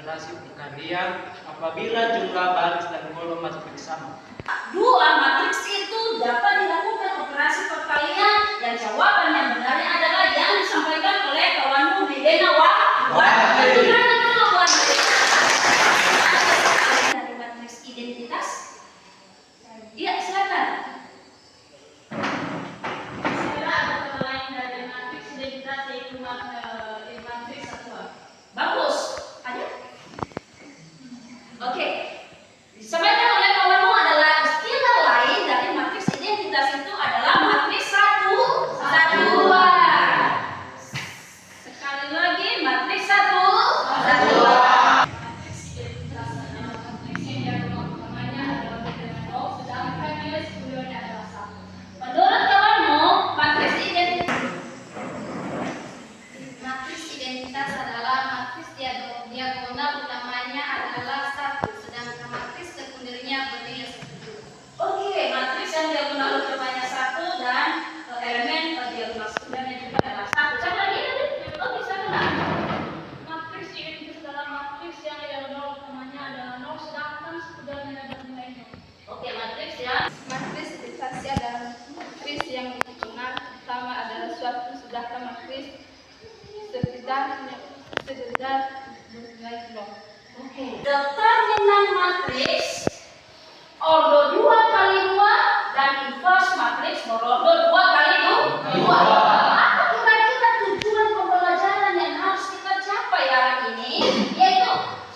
operasi perkalian apabila jumlah baris dan kolom matriks sama. Dua matriks itu dapat dilakukan operasi perkalian dan jawaban yang benarnya adalah yang disampaikan oleh kawanmu Medena dari matriks identitas. Iya, silakan. Saya ada kata lain dari matriks identitas yaitu matriks satuan. Bagus. Ada? Oke. Disampaikan oleh kawanmu adalah istilah lain dari matriks identitas itu adalah matriks satuan. Sekali lagi matriks satuan. Matriks identitas adalah matriks yang diagram utamanya adalah dengan 0, sedangkan nilai sekundernya adalah 1. Menurut kawanmu, matriks identitas adalah matriks diagonal utamanya adalah 1, sedangkan matriks sekundernya bernilai 1. Oke, matriks yang diagonal utamanya 1 dan elemen diagonal sekundernya juga adalah 1. Siapa lagi? Oke, siapa? Matriks identitas adalah matriks yang diagonal utamanya adalah 0, sedangkan sekundernya bernilai 0. Oke, matriks ya. Matriks identitas adalah matriks yang diagonal utama adalah suatu, sedangkan matriks sekedar bernilai 0. Oke. Determinan matriks ordo 2 kali 2 dan inverse matriks ordo 2 kali 2. Apa kira-kira tujuan pembelajaran yang harus kita capai hari ini? Yaitu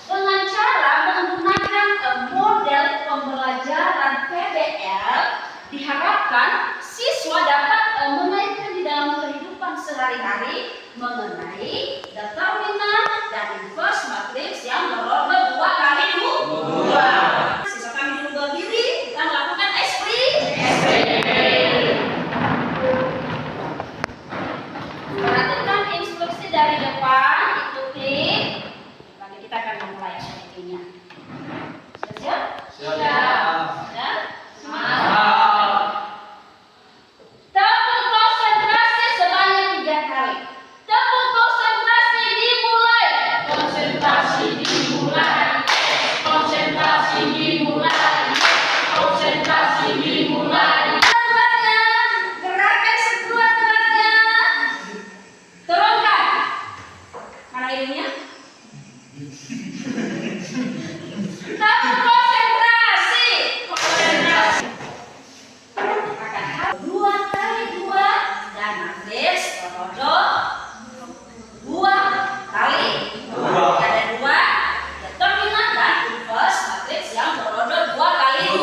dengan cara menggunakan model pembelajaran PBL, diharapkan siswa dapat mengaitkan di dalam kehidupan sehari-hari mengenai determinan dan inverse matriks yang berordo 2 kali 2. Siswa kami dulu berdiri, kita melakukan perhatikan instruksi dari depan, ikuti. Nanti kita akan memulai sepertinya. Sudah siap? Siap. Sudah? Semangat. Tepuk konsentrasi sebanyak 3 kali. Tepuk konsentrasi dimulai. Konsentrasi dimulai. Konsentrasi dimulai. Konsentrasi dimulai. Gerakan sekuat-kuatnya. Turunkan. Mana hidungnya? Tepuk konsentrasi. Konsentrasi. Akan 2 kali 2 dan matriks ordo 2 kali 2. Ada 2 determinan dan inverse matriks yang berordo 2 kali 2.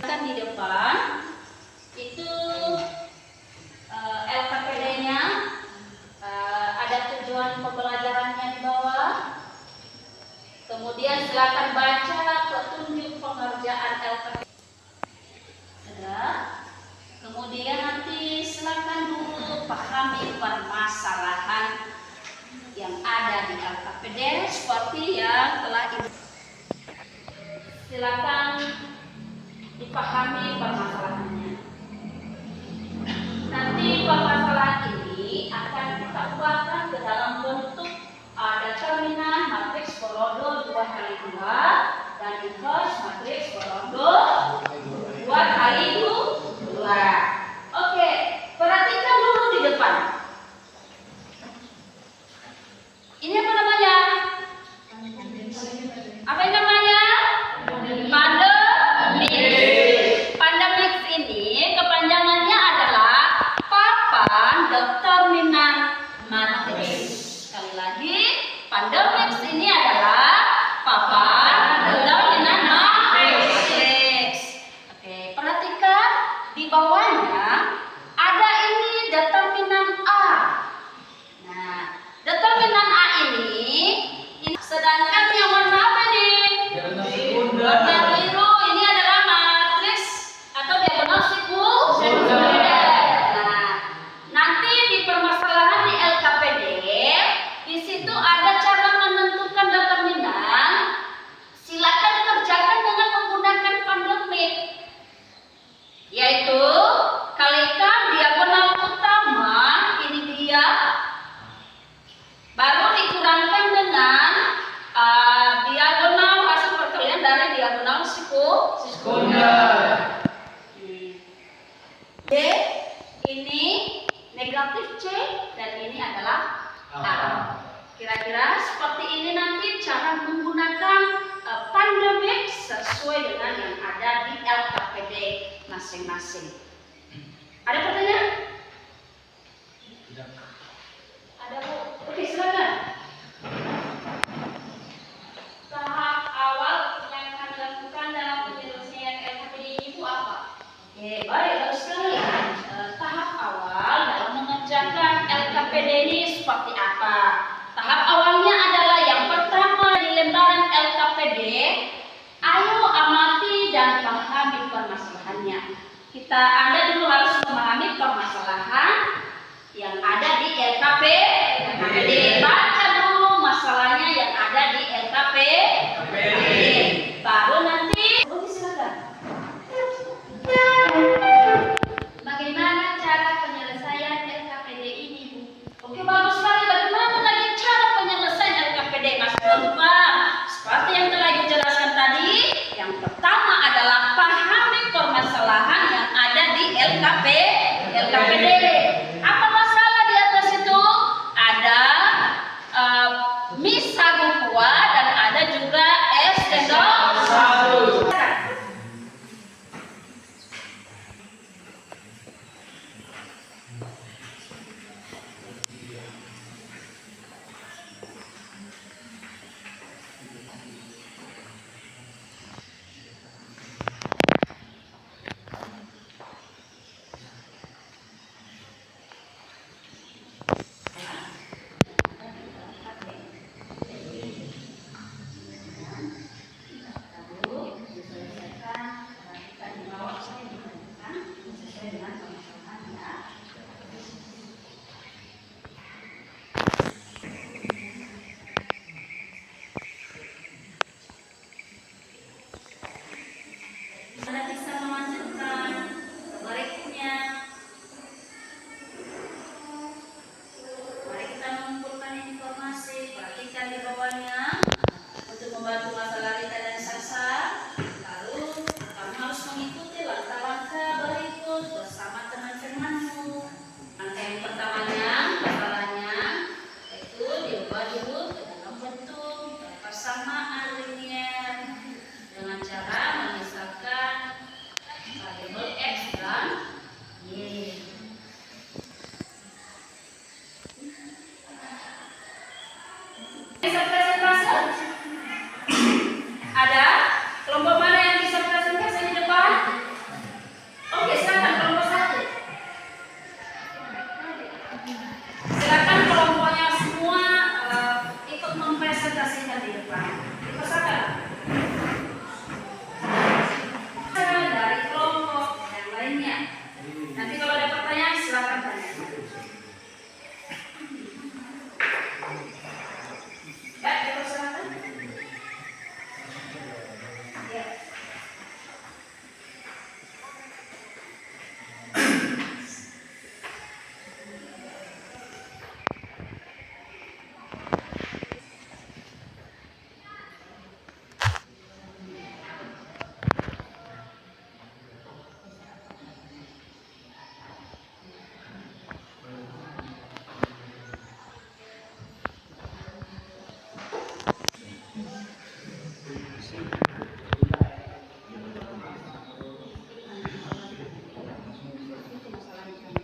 Kan di depan itu LKPD-nya, ada tujuan pembelajarannya di bawah. Kemudian silakan baca petunjuk pengerjaan LKPD. Sudah. Kemudian nanti silakan dulu pahami permasalahan yang ada di LKPD seperti yang telah silakan dipahami permasalahannya. Nanti permasalahan ini akan kita ubahkan ke dalam bentuk determinan matriks berordo 2 kali 2 dan inverse matriks berordo 2 kali 2. Oke, perhatikan dulu di depan. Ini apa namanya? Apa yang namanya? Pandemik. Pandemik sesuai dengan yang ada di LKPD masing-masing. Ada pertanyaan? Tidak. Ada, Bu? Oke, silakan. Tahap awal yang akan dilakukan dalam penyelesaian LKPD ini Bu apa? Oke, baik, bagus sekali. Tahap awal dalam mengerjakan LKPD ini seperti apa? Tahap awalnya adalah yang pertama di lembaran LKPD. Ayo amati dan pahami permasalahannya. Anda dulu harus memahami permasalahan yang ada di LKPD. Baca dulu masalahnya yang ada di LKPD. Baru nanti, oke silakan. Bagaimana cara penyelesaian LKPD ini Bu? Oke, bagus sekali. Bagaimana lagi cara penyelesaian LKPD? Masih lupa. Seperti yang telah Ibu jelaskan tadi, yang pertama adalah pahami permasalahan yang ada di LKPD. Apa masalah di atas itu? Ada misa gukua dan ada juga es cendol. Anda bisa melanjutkan berikutnya. Mari kita mengumpulkan informasi, perhatikan di bawahnya untuk membantu masalah Rita dan Sasa. Lalu kamu harus mengikuti langkah-langkah berikut bersama teman-temanmu. Langkah yang pertamanya, masalahnya itu diubah dulu ke dalam bentuk persamaan linier dengan cara memisahkan variabel X dan Y. Bisa presentasi? Ada? Kelompok mana yang bisa presentasi di depan? Oke, silakan kelompok 1. Silakan kelompoknya semua ikut mempresentasikan di depan. Dipersilakan. Dari kelompok yang lainnya. Nanti kalau ada pertanyaan silakan tanya. Ya, dipersilakan. Ya.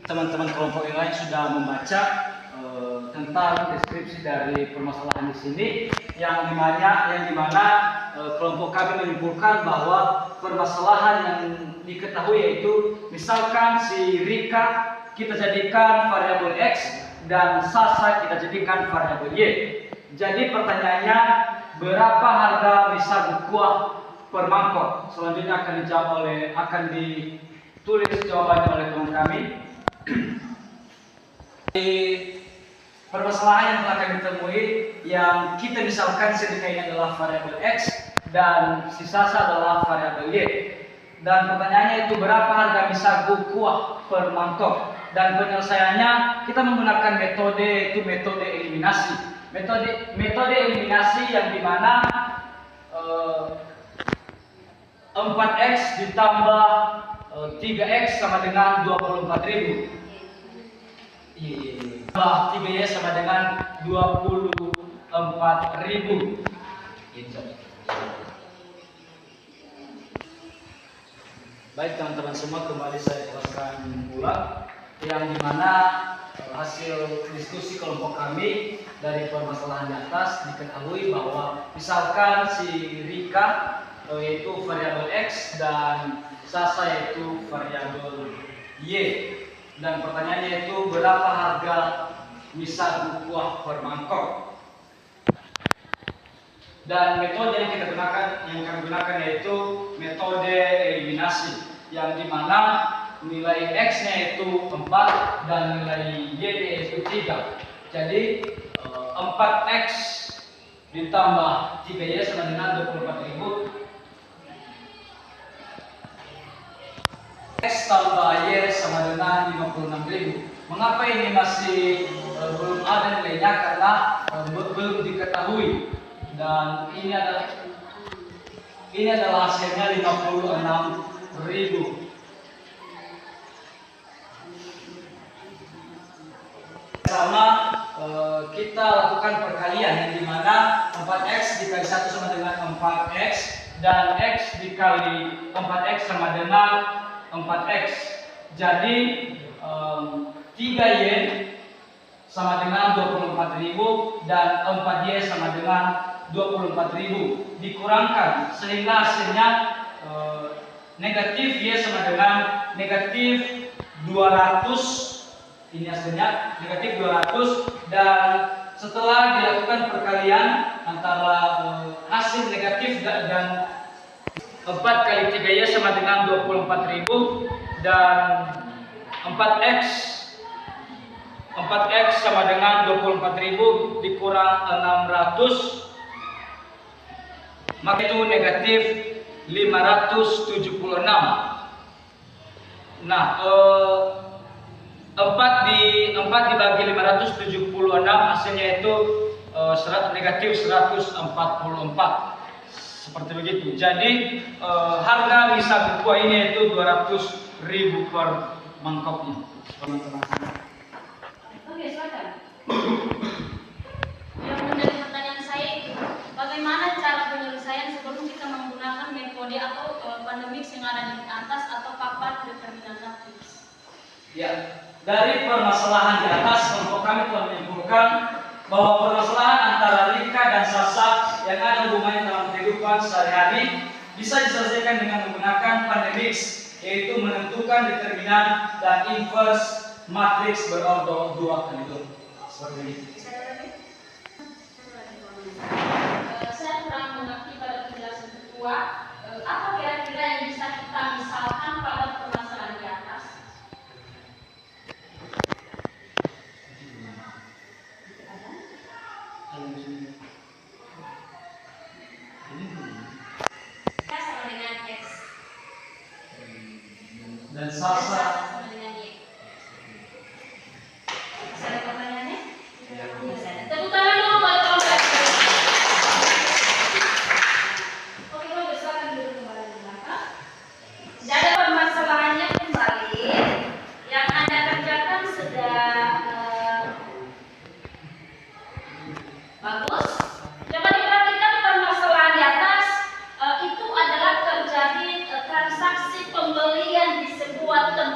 Teman-teman kelompok yang lain sudah membaca tentang deskripsi dari permasalahan di sini, yang dimana kelompok kami menyimpulkan bahwa permasalahan yang diketahui yaitu misalkan si Rika kita jadikan variabel X dan Sasa kita jadikan variabel Y. Jadi pertanyaannya, berapa harga misa bukuah per mangkok? Selanjutnya akan ditulis jawabannya oleh teman kami. Di permasalahan yang telah kami temui, yang kita misalkan si Rika ini adalah variabel X dan si Sasa adalah variabel Y. Dan pertanyaannya itu berapa harga misa bukuah per mangkok? Dan penyelesaiannya kita menggunakan metode eliminasi. Metode eliminasi yang dimana 4x ditambah 3x sama dengan 24.000. 3y sama dengan 24.000. Baik teman-teman semua, kembali saya jelaskan ulang yang dimana hasil diskusi kelompok kami dari permasalahan di atas diketahui bahwa misalkan si Rika yaitu variabel X dan Sasa yaitu variabel Y, dan pertanyaannya itu berapa harga misal buah per mangkok. Dan metode yang kami gunakan yaitu metode eliminasi, yang dimana nilai X-nya itu 4 dan nilai Y-nya itu 3. Jadi 4X ditambah 3Y sama dengan 24.000. X tambah Y sama dengan 56.000. Mengapa ini masih belum ada nilainya? Karena belum diketahui. Dan ini adalah hasilnya 56.000. Sama kita lakukan perkalian yang dimana 4X dikali 1 sama dengan 4X dan X dikali 4X sama dengan 4X. Jadi 3Y sama dengan 24.000 dan 4Y sama dengan 24.000 dikurangkan sehingga hasilnya negatif Y sama dengan negatif 200. Ini hasilnya negatif 200, dan setelah dilakukan perkalian antara hasil negatif dan 4 kali 3Y sama dengan 24.000 dan 4X sama dengan 24.000 dikurang 600, maka itu negatif 576. Nah, 4 dibagi 576 hasilnya itu negatif 144. Seperti begitu. Jadi harga misal buah ini itu 200.000 per mangkoknya. Oke, silakan. Yang menjadi pertanyaan saya itu, bagaimana cara penyelesaian sebelum kita menggunakan metode atau pandemik yang ada di atas atau papan determinan matriks? Ya, dari permasalahan di atas kelompok kami telah menyimpulkan bahwa permasalahan antara Rika dan Sasa yang ada hubungannya dalam kehidupan sehari-hari bisa diselesaikan dengan menggunakan pandemics, yaitu menentukan determinan dan inverse matriks berordo 2 kali 2. Seperti ini. Saya kurang mengerti pada penjelasan kedua. Apa kira-kira yang bisa kita misalkan pada permasalahan di atas? Sama dengan X Dan Sasa sama dengan Y. Masih ada pertanyaannya? Tepuk tangan dulu buat kelompok. Oke, bagus, silakan duduk kembali di belakang. Jadi permasalahannya kembali yang Anda kerjakan sedang bagus. Coba diperhatikan permasalahan di atas, itu adalah terjadi transaksi pembelian di sebuah tempat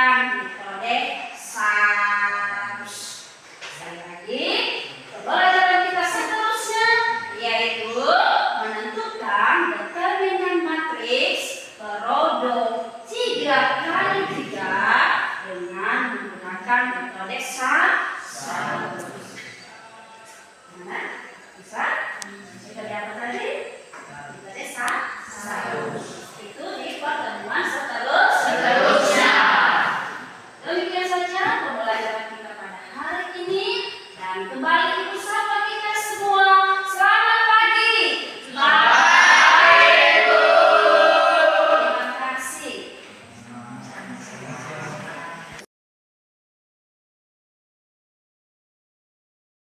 menunjukkan